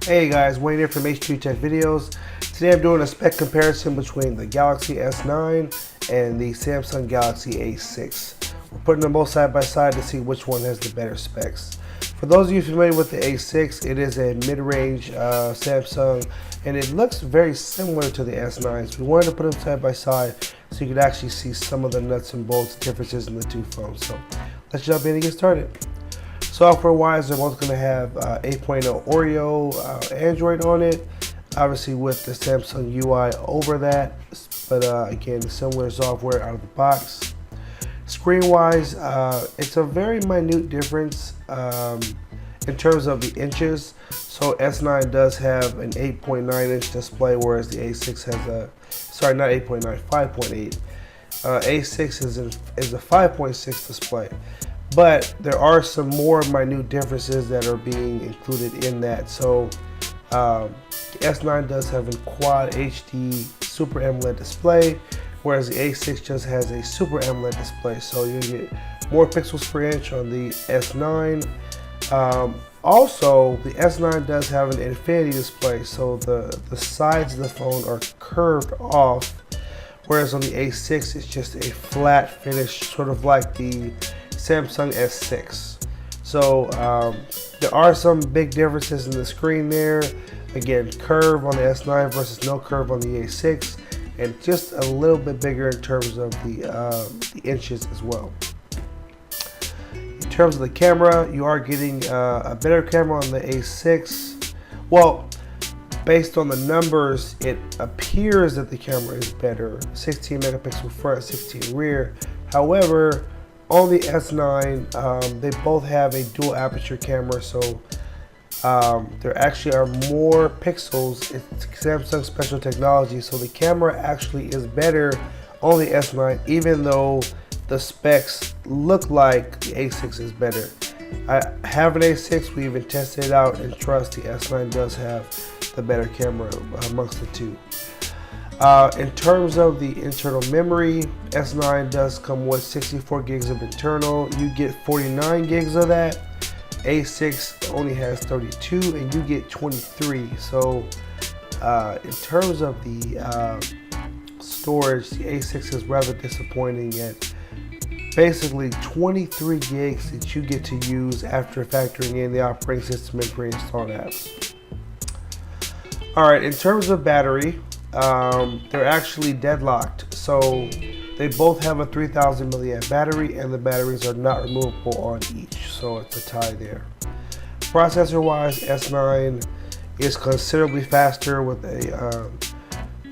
Hey guys, Wayne here from H2 Tech Videos. Today I'm doing a spec comparison between the Galaxy S9 and the Samsung Galaxy A6. We're putting them both side by side to see which one has the better specs. For those of you familiar with the A6, it is a mid-range Samsung, and it looks very similar to the S9. So we wanted to put them side by side so you could actually see some of the nuts and bolts differences in the two phones. So let's jump in and get started. Software-wise, they're both going to have 8.0 Oreo Android on it, obviously with the Samsung UI over that, but again, similar software out of the box. Screen-wise, it's a very minute difference in terms of the inches. So S9 does have an 8.9-inch display, whereas the A6 has a, sorry, not 8.9, 5.8. A6 is a 5.6 display. But there are some more minute differences that are being included in that. So the S9 does have a Quad HD Super AMOLED display, whereas the A6 just has a Super AMOLED display. So you get more pixels per inch on the S9. Also, the S9 does have an infinity display, so the sides of the phone are curved off, whereas on the A6 it's just a flat finish, sort of like the Samsung S6. So there are some big differences in the screen there. Again, curve on the S9 versus no curve on the A6, and just a little bit bigger in terms of the inches as well. In terms of the camera, you are getting a better camera on the A6. Well, based on the numbers, it appears that the camera is better. 16 megapixel front, 16 rear. However, on the S9, they both have a dual aperture camera, so there actually are more pixels. It's Samsung special technology, so the camera actually is better on the S9, even though the specs look like the A6 is better. I have an A6, we even tested it out, and trust the S9 does have the better camera amongst the two. In terms of the internal memory, S9 does come with 64 gigs of internal. You get 49 gigs of that. A6 only has 32 and you get 23. So in terms of the storage, the A6 is rather disappointing at basically 23 gigs that you get to use after factoring in the operating system and pre-installed apps. Alright, in terms of battery, they're actually deadlocked, so they both have a 3000 milliamp battery, and the batteries are not removable on each, so it's a tie there. Processor wise, S9 is considerably faster with an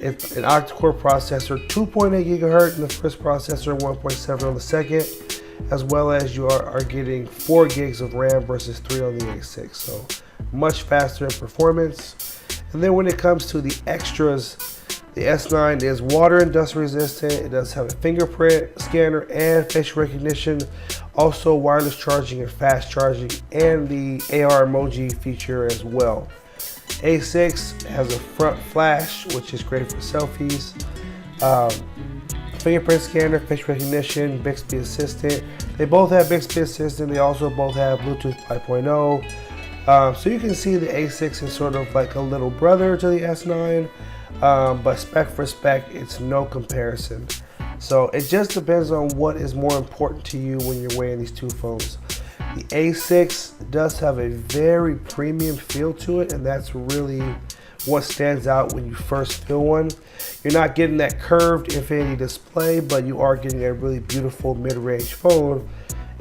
octa-core processor, 2.8 gigahertz in the first processor, 1.7 on the second, as well as you are getting 4 gigs of RAM versus 3 on the A6, so much faster in performance. And then when it comes to the extras, the S9 is water and dust resistant. It does have a fingerprint scanner and facial recognition, also wireless charging and fast charging, and the AR emoji feature as well. A6 has a front flash, which is great for selfies. Fingerprint scanner, facial recognition, Bixby Assistant. They both have Bixby Assistant. They also both have Bluetooth 5.0. So you can see the A6 is sort of like a little brother to the S9, but spec for spec, it's no comparison. So it just depends on what is more important to you when you're weighing these two phones. The A6 does have a very premium feel to it, and that's really what stands out when you first feel one. You're not getting that curved infinity display, but you are getting a really beautiful mid-range phone,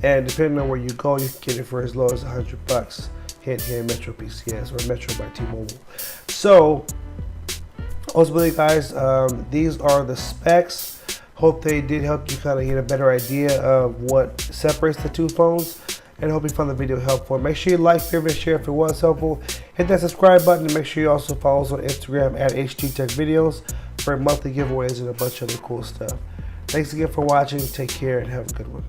and depending on where you go, you can get it for as low as $100. Hint here, Metro PCS or Metro by T-Mobile. So ultimately, guys, these are the specs. Hope they did help you kind of get a better idea of what separates the two phones, and hope you found the video helpful. Make sure you like, favorite, share if it was helpful. Hit that subscribe button, and make sure you also follow us on Instagram at H2 Tech Videos for monthly giveaways and a bunch of other cool stuff. Thanks again for watching. Take care and have a good one.